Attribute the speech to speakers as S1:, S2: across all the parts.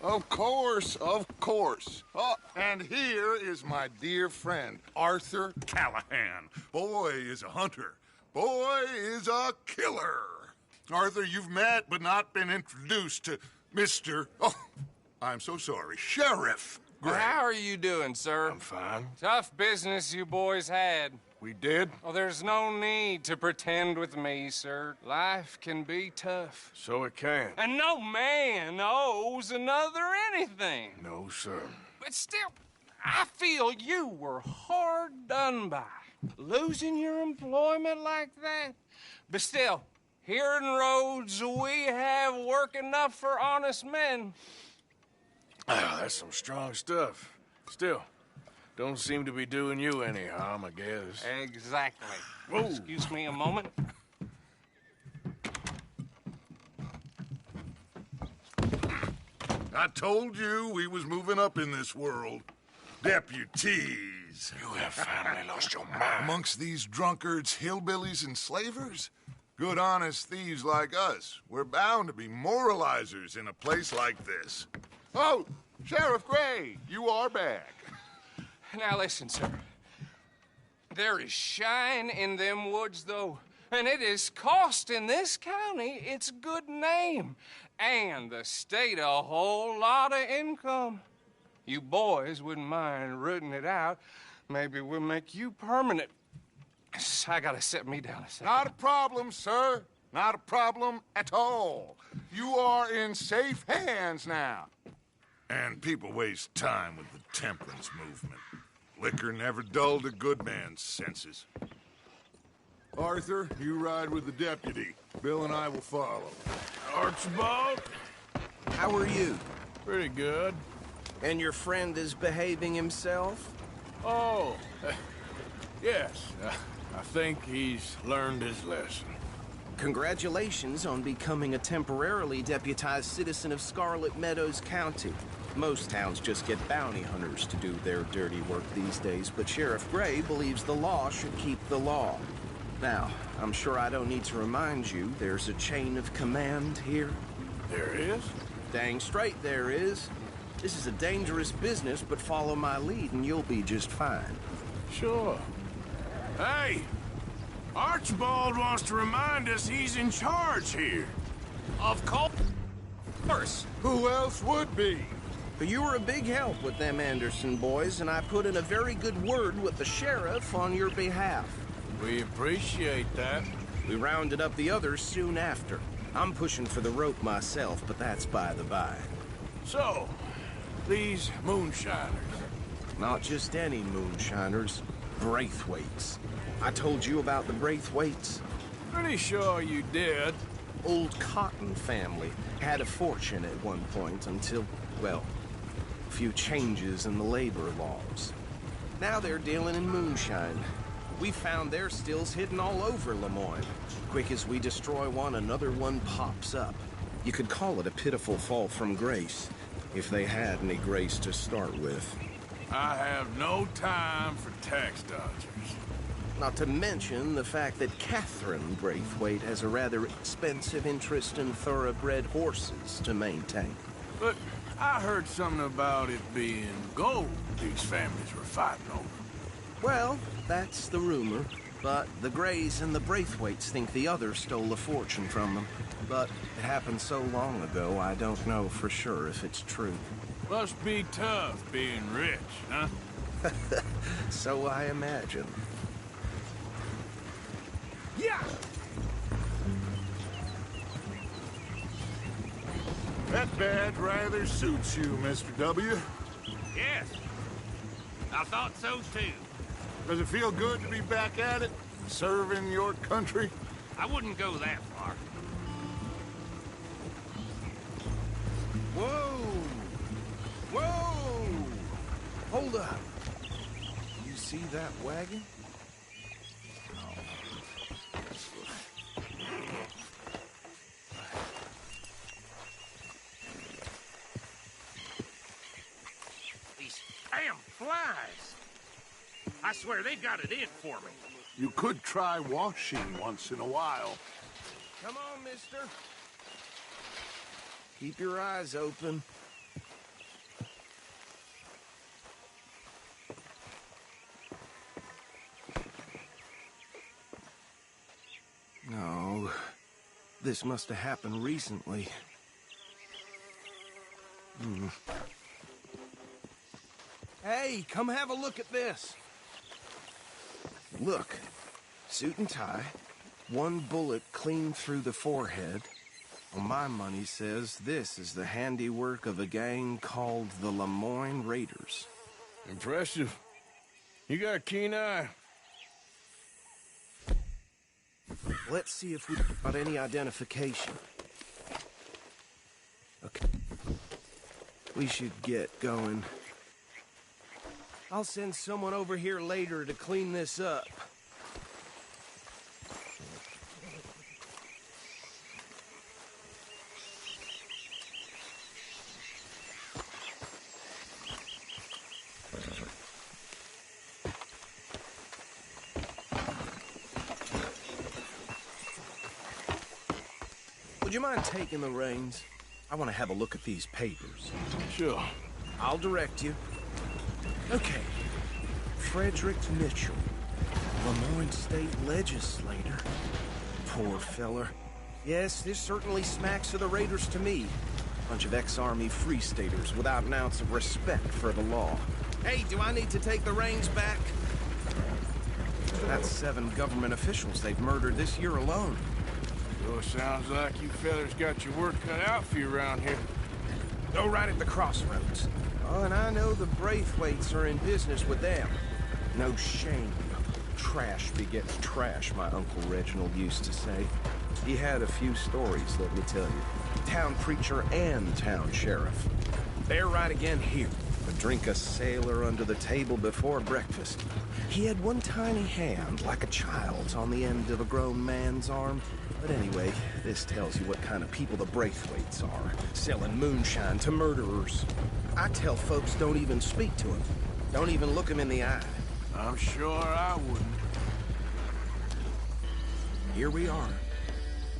S1: Of course, of course. Oh, and here is my dear friend, Arthur Callahan. Boy is a hunter. Boy is a killer. Arthur, you've met but not been introduced to Mr. Oh, I'm so sorry, Sheriff Gray.
S2: How are you doing, sir?
S3: I'm fine.
S2: Tough business you boys had.
S1: We did?
S2: Oh, there's no need to pretend with me, sir. Life can be tough.
S3: So it can.
S2: And no man owes another anything.
S3: No, sir.
S2: But still, I feel you were hard done by. Losing your employment like that. But still, here in Rhodes, we have work enough for honest men.
S3: Ah, that's some strong stuff. Still, don't seem to be doing you any harm, I guess.
S2: Exactly.
S3: Whoa.
S2: Excuse me a moment.
S1: I told you we was moving up in this world. Deputies.
S3: You have finally lost your mind.
S1: Amongst these drunkards, hillbillies, and slavers? Good honest thieves like us. We're bound to be moralizers in a place like this. Oh, Sheriff Gray, you are back.
S2: Now listen, sir. There is shine in them woods, though, and it is costing this county its good name and the state a whole lot of income. You boys wouldn't mind rooting it out. Maybe we'll make you permanent. I gotta set me down a second.
S1: Not a problem, sir. Not a problem at all. You are in safe hands now. And people waste time with the temperance movement. Liquor never dulled a good man's senses. Arthur, you ride with the deputy. Bill and I will follow.
S3: Archibald?
S4: How are you?
S3: Pretty good.
S4: And your friend is behaving himself?
S3: Oh, yes. I think he's learned his lesson.
S4: Congratulations on becoming a temporarily deputized citizen of Scarlet Meadows County. Most towns just get bounty hunters to do their dirty work these days, but Sheriff Gray believes the law should keep the law. Now, I'm sure I don't need to remind you there's a chain of command here.
S3: There is?
S4: Dang straight there is. This is a dangerous business, but follow my lead and you'll be just fine.
S3: Sure. Hey! Archibald wants to remind us he's in charge here.
S2: Of course.
S1: Who else would be?
S4: But you were a big help with them Anderson boys, and I put in a very good word with the sheriff on your behalf.
S3: We appreciate that.
S4: We rounded up the others soon after. I'm pushing for the rope myself, but that's by the by.
S3: So, these moonshiners.
S4: Not just any moonshiners, Braithwaites. I told you about the Braithwaites?
S3: Pretty sure you did.
S4: Old Cotton family had a fortune at one point until, well, a few changes in the labor laws. Now they're dealing in moonshine. We found their stills hidden all over Lemoyne. Quick as we destroy one, another one pops up. You could call it a pitiful fall from grace, if they had any grace to start with.
S3: I have no time for tax dodgers.
S4: Not to mention the fact that Catherine Braithwaite has a rather expensive interest in thoroughbred horses to maintain.
S3: But I heard something about it being gold these families were fighting over.
S4: Well, that's the rumor. But the Grays and the Braithwaites think the other stole a fortune from them. But it happened so long ago, I don't know for sure if it's true.
S3: Must be tough being rich, huh?
S4: So I imagine.
S3: Yeah!
S1: That badge rather suits you, Mr. W.
S5: Yes. I thought so, too.
S1: Does it feel good to be back at it? Serving your country?
S5: I wouldn't go that far.
S4: Whoa! Whoa! Hold up. You see that wagon?
S5: These damn flies. I swear they've got it in for me.
S1: You could try washing once in a while.
S4: Come on, mister. Keep your eyes open. this must have happened recently. Hey, come have a look at this. Look, suit and tie, one bullet clean through the forehead. Well, my money says this is the handiwork of a gang called the Lemoyne Raiders.
S3: Impressive. You got a keen eye.
S4: Let's see if we got any identification. Okay. We should get going. I'll send someone over here later to clean this up. Would you mind taking the reins? I want to have a look at these papers.
S3: Sure.
S4: I'll direct you. Okay. Frederick Mitchell, Lemoyne State Legislator. Poor feller. Yes, this certainly smacks of the Raiders to me. Bunch of ex-Army Free Staters without an ounce of respect for the law. Hey, do I need to take the reins back? That's 7 government officials they've murdered this year alone.
S3: So it sounds like you fellas got your work cut out for you around here.
S4: Go right at the crossroads. Oh, and I know the Braithwaites are in business with them. No shame. Trash begets trash, my Uncle Reginald used to say. He had a few stories, let me tell you. Town preacher and town sheriff. They're right again here. Would drink a sailor under the table before breakfast. He had one tiny hand, like a child's, on the end of a grown man's arm. But anyway, this tells you what kind of people the Braithwaites are. Selling moonshine to murderers. I tell folks don't even speak to him. Don't even look him in the eye.
S3: I'm sure I wouldn't.
S4: Here we are.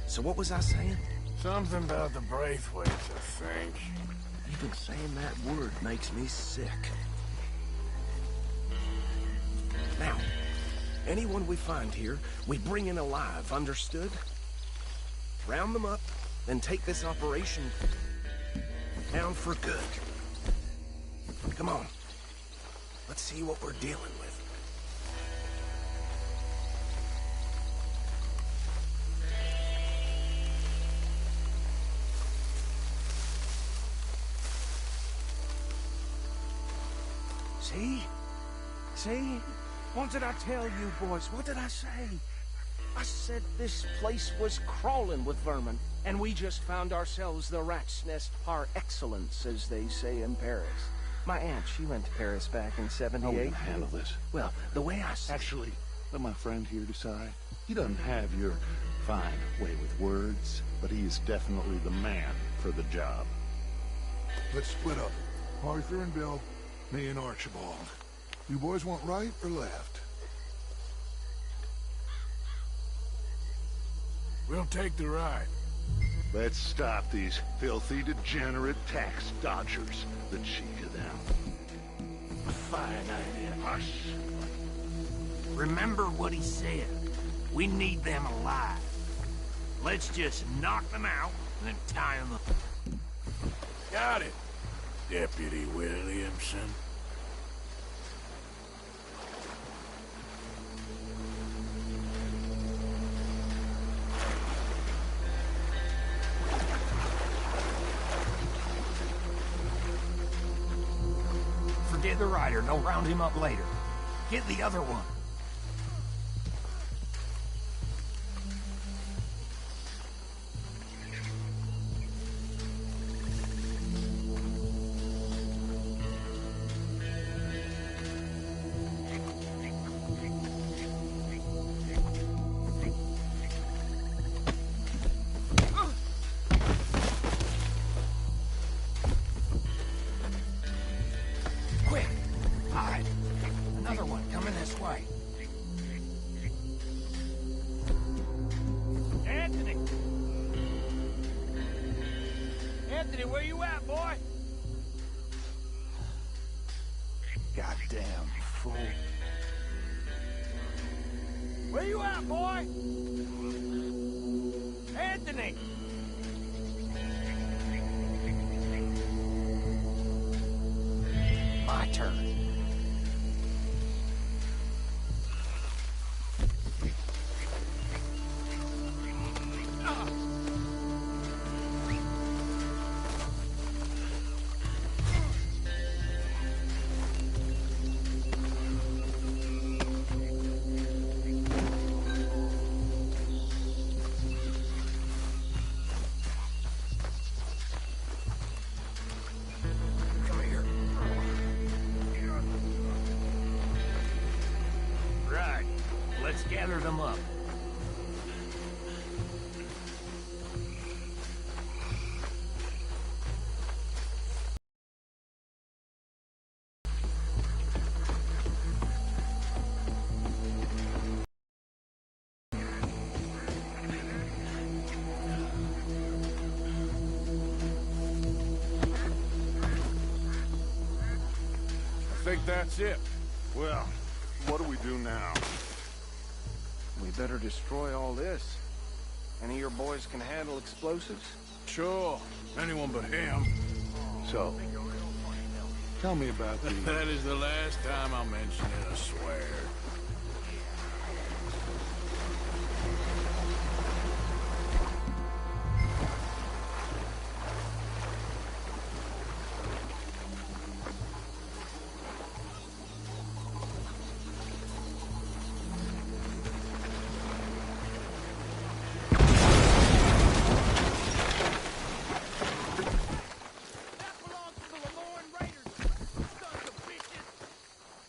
S4: So what was I saying?
S3: Something about the Braithwaites, I think.
S4: Even saying that word makes me sick. Now, anyone we find here, we bring in alive, understood? Round them up, then take this operation down for good. Come on. Let's see what we're dealing with. See? See? What did I tell you, boys? What did I say? I said this place was crawling with vermin, and we just found ourselves the rat's nest par excellence, as they say in Paris. My aunt, she went to Paris back in '78.
S6: How are we gonna handle this?
S4: Well, the way I said...
S6: Actually, let my friend here decide. He doesn't have your fine way with words, but he is definitely the man for the job.
S7: Let's split up. Arthur and Bill, me and Archibald. You boys want right or left?
S3: We'll take the ride.
S6: Let's stop these filthy, degenerate tax dodgers. The cheek of them.
S5: A fine idea.
S6: Hush.
S5: Remember what he said. We need them alive. Let's just knock them out and then tie them up.
S3: Got it, Deputy Williamson.
S5: Forget the rider. Don't round him up later. Get the other one. Quick! Hide. Another one coming this way. Anthony! Anthony, where you at, boy?
S6: Goddamn fool.
S5: Where you at, boy? Anthony!
S2: My turn.
S5: Right. Let's gather them up.
S3: I think that's it.
S6: Well, what do we do now?
S4: We better destroy all this. Any of your boys can handle explosives?
S3: Sure. Anyone but him.
S6: So, tell me about the...
S3: That is the last time I'll mention it, I swear.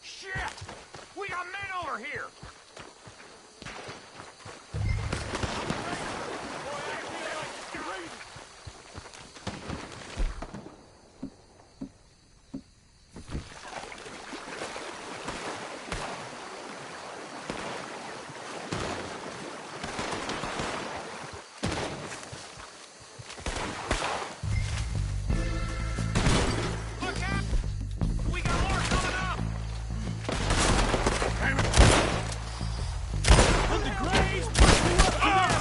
S5: Shit! We got men over here! Look out! We got more coming up! The Grays push me up to them!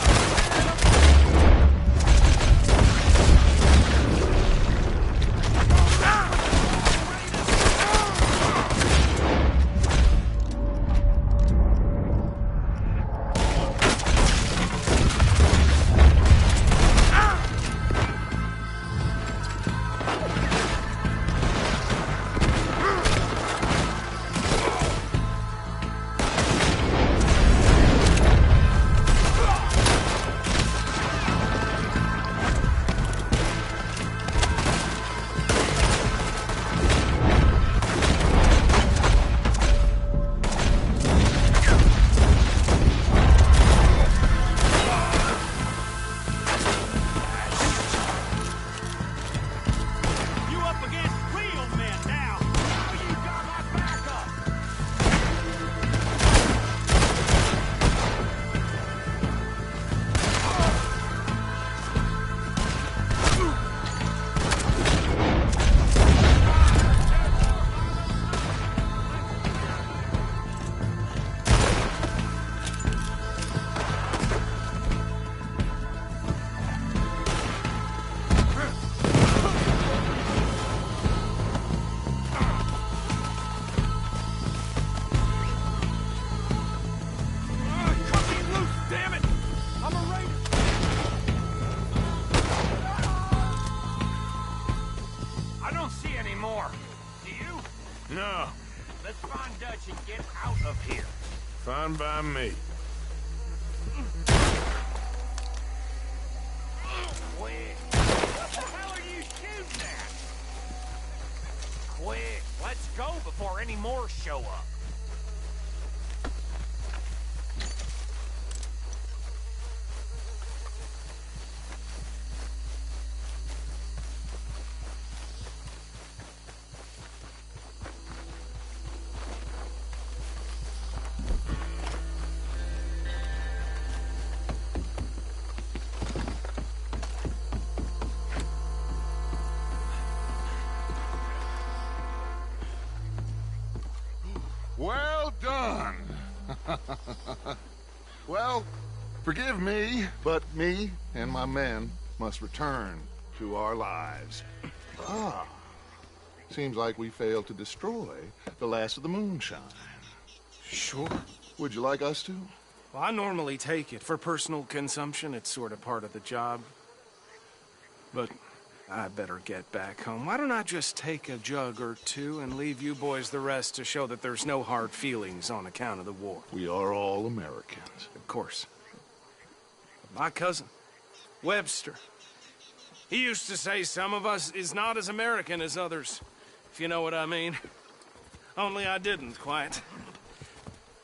S5: You up against real men now! You got my backup! Cut me loose, damn it! I'm a raider! I don't see any more. Do you?
S3: No.
S5: Let's find Dutch and get out of here.
S3: Fine by me.
S5: Quick! What the hell are you shooting at? Quick, let's go before any more show up.
S1: Well done. Well, Forgive me, but me and my men must return to our lives. Ah. Seems like we failed to destroy the last of the moonshine.
S4: Sure.
S1: Would you like us to?
S4: Well, I normally take it. For personal consumption, it's sort of part of the job. But I better get back home. Why don't I just take a jug or two and leave you boys the rest to show that there's no hard feelings on account of the war?
S1: We are all Americans.
S4: Of course. My cousin, Webster, he used to say some of us is not as American as others, if you know what I mean. Only I didn't quite.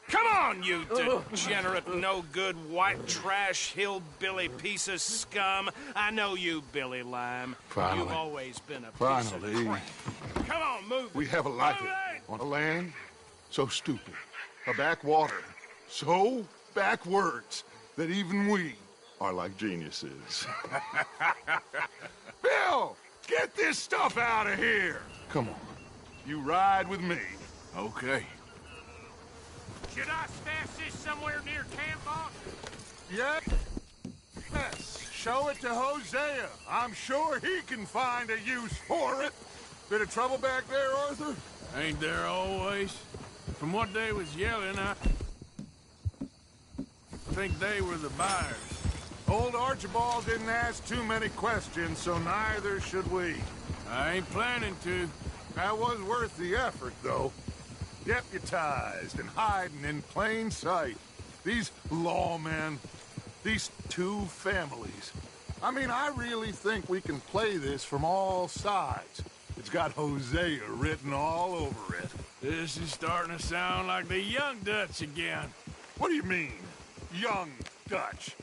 S4: Come on, you degenerate, no-good, white trash, hillbilly piece of scum. I know you, Billy Lime.
S1: Finally.
S4: You've always been a piece
S1: Finally.
S4: of crap. Come on, move.
S1: We have a life on a land so stupid, a backwater so backwards that even we are like geniuses. Bill, get this stuff out of here. Come on, you ride with me.
S3: Okay.
S5: Should I stash this somewhere near camp, boss?
S1: Yes, show it to Hosea. I'm sure he can find a use for it. Bit of trouble back there, Arthur?
S3: Ain't there always? From what they was yelling, I think they were the buyers.
S1: Old Archibald didn't ask too many questions, so neither should we.
S3: I ain't planning to.
S1: That was worth the effort, though. Deputized and hiding in plain sight. These lawmen, these two families. I mean, I really think we can play this from all sides. It's got Hosea written all over it.
S3: This is starting to sound like the Young Dutch again.
S1: What do you mean, young Dutch?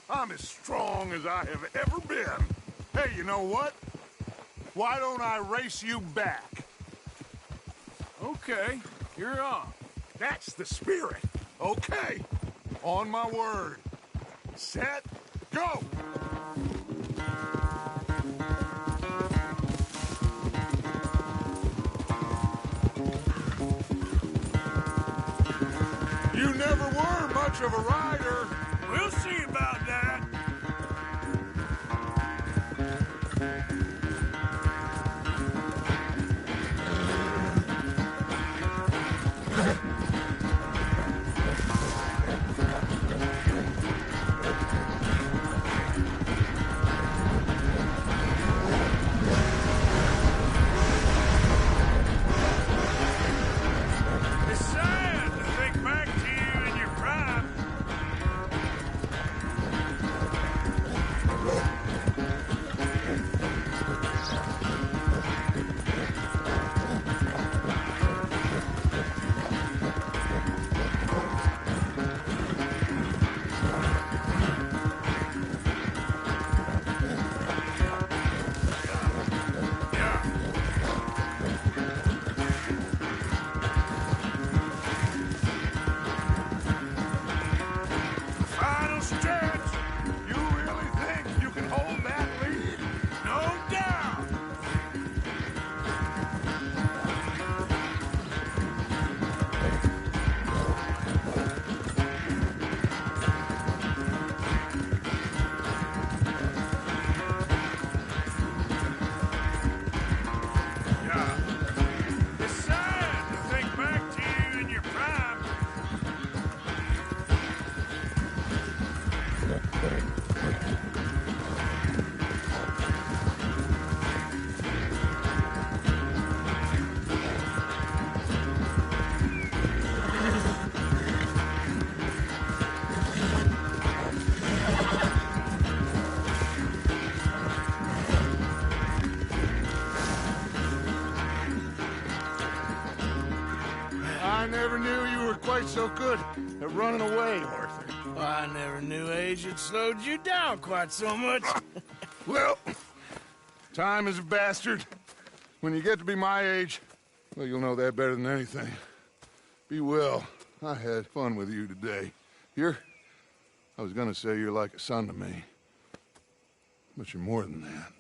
S1: I'm as strong as I have ever been. Hey, you know what? Why don't I race you back?
S3: Okay, you're on.
S1: That's the spirit. Okay. On my word. Set, go! You never were much of a rider.
S3: We'll see about that. It's sad to think back to you in your prime.
S1: Final stretch. You really think you can hold that lead?
S3: No doubt. Yeah. It's sad to think back to you in your prime.
S1: I never knew you were quite so good at running away, Arthur.
S3: I never knew age had slowed you down quite so much.
S1: Well, time is a bastard. When you get to be my age, well, you'll know that better than anything. Be well. I had fun with you today. I was gonna say you're like a son to me. But you're more than that.